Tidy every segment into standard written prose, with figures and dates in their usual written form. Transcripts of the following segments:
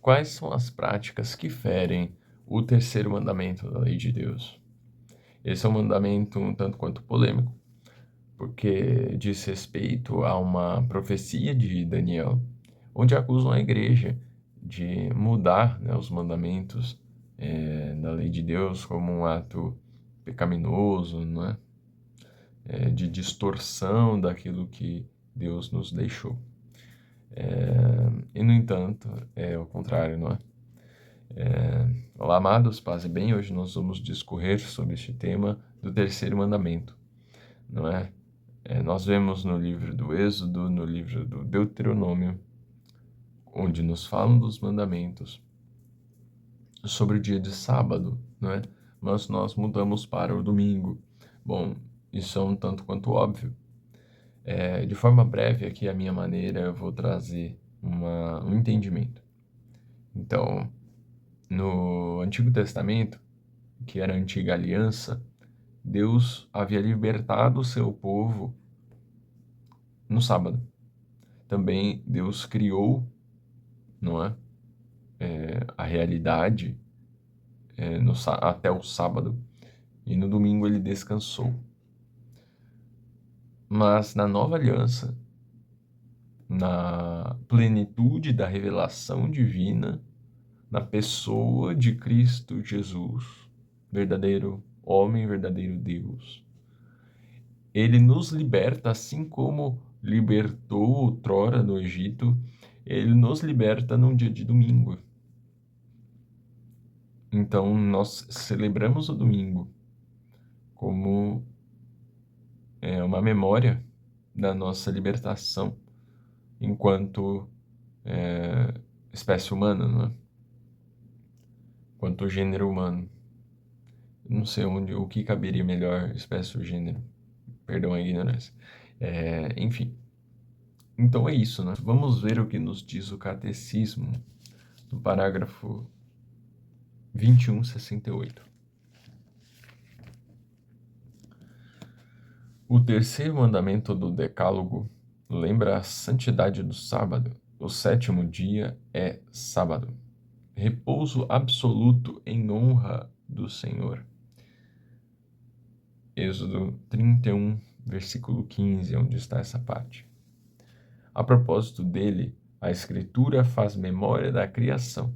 Quais são as práticas que ferem o terceiro mandamento da lei de Deus? Esse é um mandamento um tanto quanto polêmico, porque diz respeito a uma profecia de Daniel, onde acusam a igreja de mudar, né, os mandamentos da lei de Deus como um ato pecaminoso, não é? De distorção daquilo que Deus nos deixou. E, no entanto, é o contrário, não é? Olá, amados, paz e bem. Hoje nós vamos discorrer sobre este tema do terceiro mandamento, não é? Nós vemos no livro do Êxodo, no livro do Deuteronômio, onde nos falam dos mandamentos sobre o dia de sábado, não é? Mas nós mudamos para o domingo. Bom, isso é um tanto quanto óbvio. De forma breve, aqui a minha maneira, eu vou trazer um entendimento. Então, no Antigo Testamento, que era a antiga aliança, Deus havia libertado o seu povo no sábado. Também Deus criou, não é? A realidade até o sábado, e no domingo ele descansou. Mas na nova aliança, na plenitude da revelação divina, na pessoa de Cristo Jesus, verdadeiro homem, verdadeiro Deus, ele nos liberta, assim como libertou outrora no Egito, ele nos liberta num dia de domingo. Então, nós celebramos o domingo como uma memória da nossa libertação enquanto espécie humana, não é? Enquanto gênero humano. Não sei o que caberia melhor, espécie ou gênero. Perdão a ignorância. Enfim. Então é isso, né? Vamos ver o que nos diz o Catecismo, no parágrafo 2168. O terceiro mandamento do Decálogo lembra a santidade do sábado. O sétimo dia é sábado, repouso absoluto em honra do Senhor. Êxodo 31, versículo 15, onde está essa parte. A propósito dele, a Escritura faz memória da criação,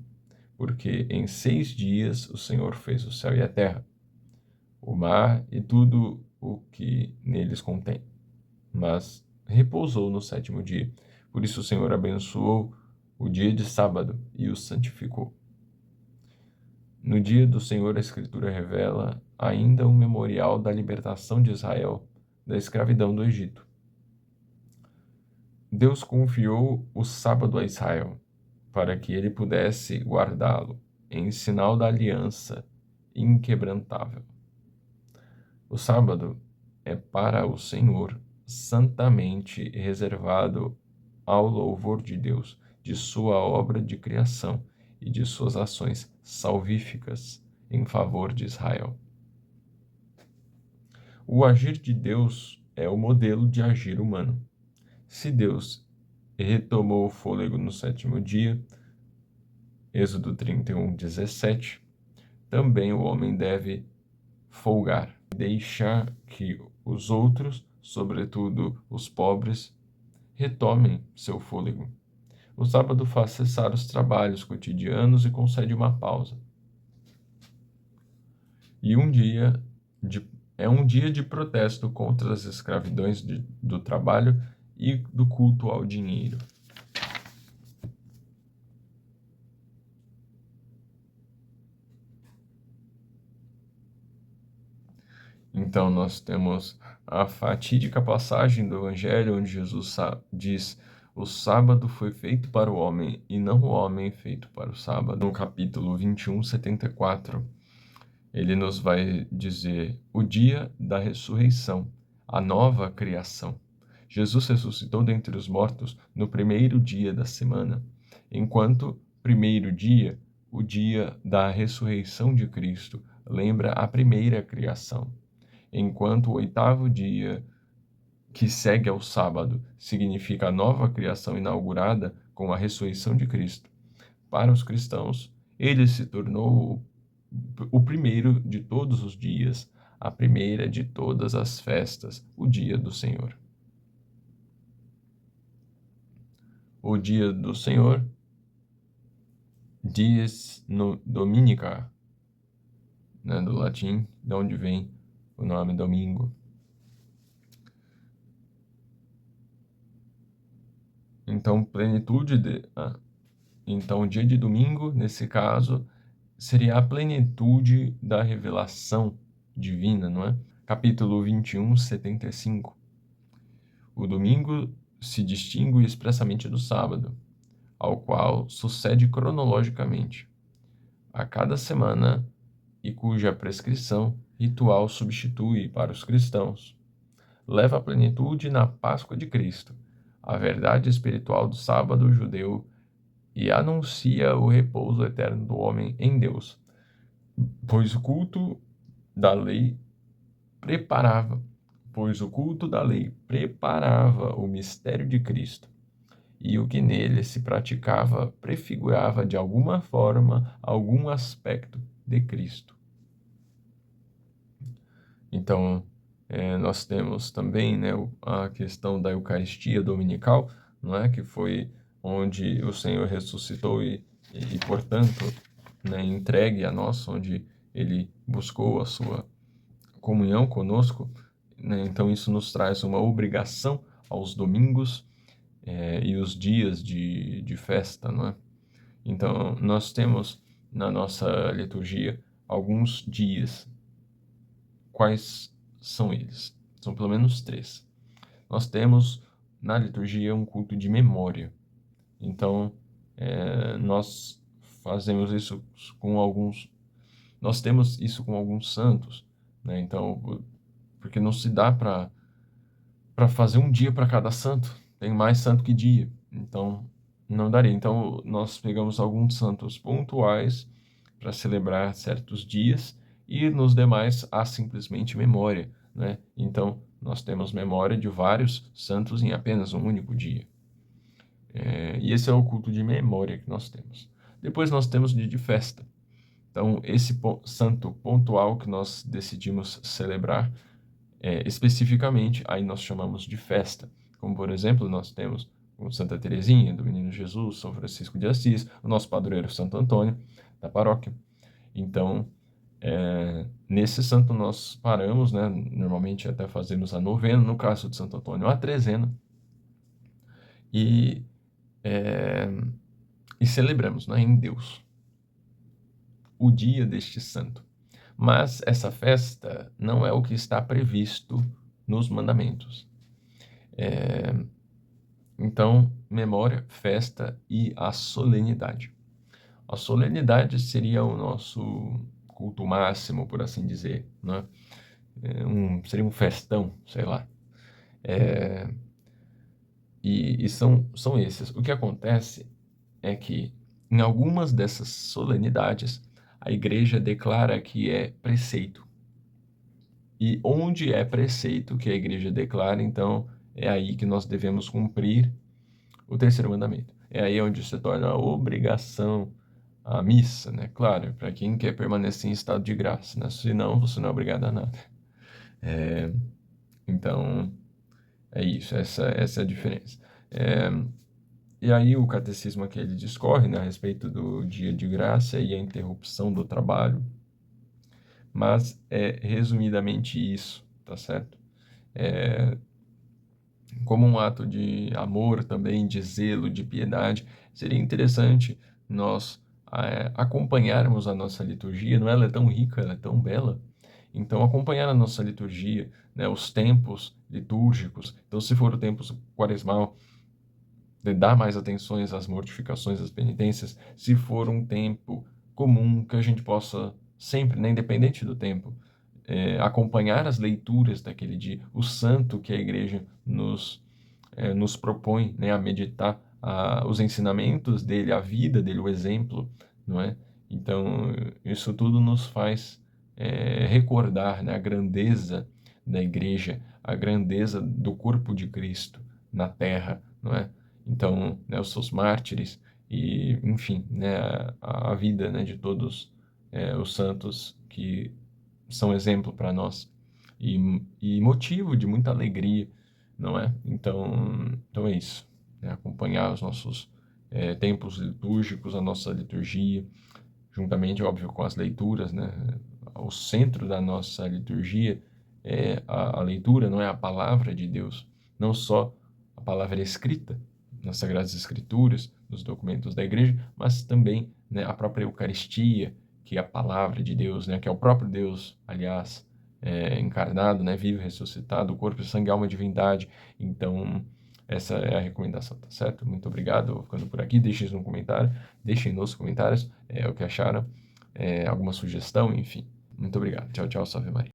porque em 6 dias o Senhor fez o céu e a terra, o mar e tudo o que neles contém, mas repousou no sétimo dia. Por isso o Senhor abençoou o dia de sábado e o santificou. No dia do Senhor, a Escritura revela ainda um memorial da libertação de Israel da escravidão do Egito. Deus confiou o sábado a Israel para que ele pudesse guardá-lo em sinal da aliança inquebrantável. O sábado é para o Senhor santamente reservado ao louvor de Deus, de sua obra de criação e de suas ações salvíficas em favor de Israel. O agir de Deus é o modelo de agir humano. Se Deus retomou o fôlego no sétimo dia, Êxodo 31, 17, também o homem deve folgar, deixar que os outros, sobretudo os pobres, retomem seu fôlego. O sábado faz cessar os trabalhos cotidianos e concede uma pausa. E é um dia de protesto contra as escravidões do trabalho e do culto ao dinheiro. Então nós temos a fatídica passagem do Evangelho onde Jesus diz: o sábado foi feito para o homem e não o homem feito para o sábado. No capítulo 21, 74, ele nos vai dizer o dia da ressurreição, a nova criação. Jesus ressuscitou dentre os mortos no primeiro dia da semana, enquanto primeiro dia, o dia da ressurreição de Cristo, lembra a primeira criação, enquanto o oitavo dia, que segue ao sábado, significa a nova criação inaugurada com a ressurreição de Cristo. para os cristãos, ele se tornou o primeiro de todos os dias, a primeira de todas as festas, o dia do Senhor. O dia do Senhor, dies dominica, né, do latim, de onde vem o nome domingo. Então, então, o dia de domingo, nesse caso, seria a plenitude da revelação divina, não é? Capítulo 21, 75. O domingo se distingue expressamente do sábado, ao qual sucede cronologicamente a cada semana e cuja prescrição ritual substitui para os cristãos. Leva à plenitude na Páscoa de Cristo, a verdade espiritual do sábado judeu e anuncia o repouso eterno do homem em Deus, pois o culto da lei preparava, o mistério de Cristo, e o que nele se praticava prefigurava de alguma forma algum aspecto de Cristo. Então, nós temos também, né, a questão da Eucaristia Dominical, não é? Que foi onde o Senhor ressuscitou e portanto, né, entregue a nós, onde Ele buscou a sua comunhão conosco, né? Então isso nos traz uma obrigação aos domingos e os dias de festa, não é? Então nós temos na nossa liturgia alguns dias. Quais são eles? São pelo menos 3. Nós temos na liturgia um culto de memória. Então nós fazemos isso com alguns. Nós temos isso com alguns santos, né? Então, porque não se dá para fazer um dia para cada santo. Tem mais santo que dia. Então, não daria. Então, nós pegamos alguns santos pontuais para celebrar certos dias e nos demais há simplesmente memória, né? Então, nós temos memória de vários santos em apenas um único dia. E esse é o culto de memória que nós temos. Depois nós temos o dia de festa. Então, esse santo pontual que nós decidimos celebrar especificamente, aí nós chamamos de festa. Como, por exemplo, nós temos o Santa Teresinha, do Menino Jesus, São Francisco de Assis, o nosso padroeiro Santo Antônio, da paróquia. Então, nesse santo nós paramos, né? Normalmente até fazemos a novena, no caso de Santo Antônio, a trezena, e celebramos, né, em Deus o dia deste santo. Mas essa festa não é o que está previsto nos mandamentos. Então, memória, festa e a solenidade. A solenidade seria o nosso culto máximo, por assim dizer, né? Seria um festão, sei lá. E são esses. O que acontece é que em algumas dessas solenidades a igreja declara que é preceito. E onde é preceito que a igreja declara, então é aí que nós devemos cumprir o terceiro mandamento. É aí onde se torna a obrigação a missa, né? Claro, para quem quer permanecer em estado de graça, né? Senão você não é obrigado a nada. Então, é isso, essa é a diferença. E aí o catecismo que ele discorre, né, a respeito do dia de graça e a interrupção do trabalho, mas é resumidamente isso, tá certo? Como um ato de amor também, de zelo, de piedade, seria interessante nós acompanharmos a nossa liturgia, não é? Ela é tão rica, ela é tão bela. Então, acompanhar a nossa liturgia, né, os tempos litúrgicos. Então, se for o tempo quaresmal, dar mais atenções às mortificações, às penitências. Se for um tempo comum, que a gente possa sempre, né, independente do tempo, acompanhar as leituras daquele dia, o santo que a igreja nos propõe, né, a meditar os ensinamentos dele, a vida dele, o exemplo, não é? Então, isso tudo nos faz recordar, né, a grandeza da igreja, a grandeza do corpo de Cristo na terra, não é? Então, né, os seus mártires e, enfim, né, a vida, né, de todos os santos que são exemplo para nós e motivo de muita alegria, não é? Então é isso, né? Acompanhar os nossos tempos litúrgicos, a nossa liturgia, juntamente, óbvio, com as leituras, né? O centro da nossa liturgia é a leitura, não é a palavra de Deus, não só a palavra escrita nas Sagradas Escrituras, nos documentos da igreja, mas também, né, a própria Eucaristia, que é a palavra de Deus, né, que é o próprio Deus, aliás, encarnado, né, vivo, ressuscitado, corpo, sangue, alma, divindade. Então, essa é a recomendação, tá certo? Muito obrigado, vou ficando por aqui. Deixem nos comentários o que acharam, alguma sugestão, enfim. Muito obrigado. Tchau, tchau, salve Maria.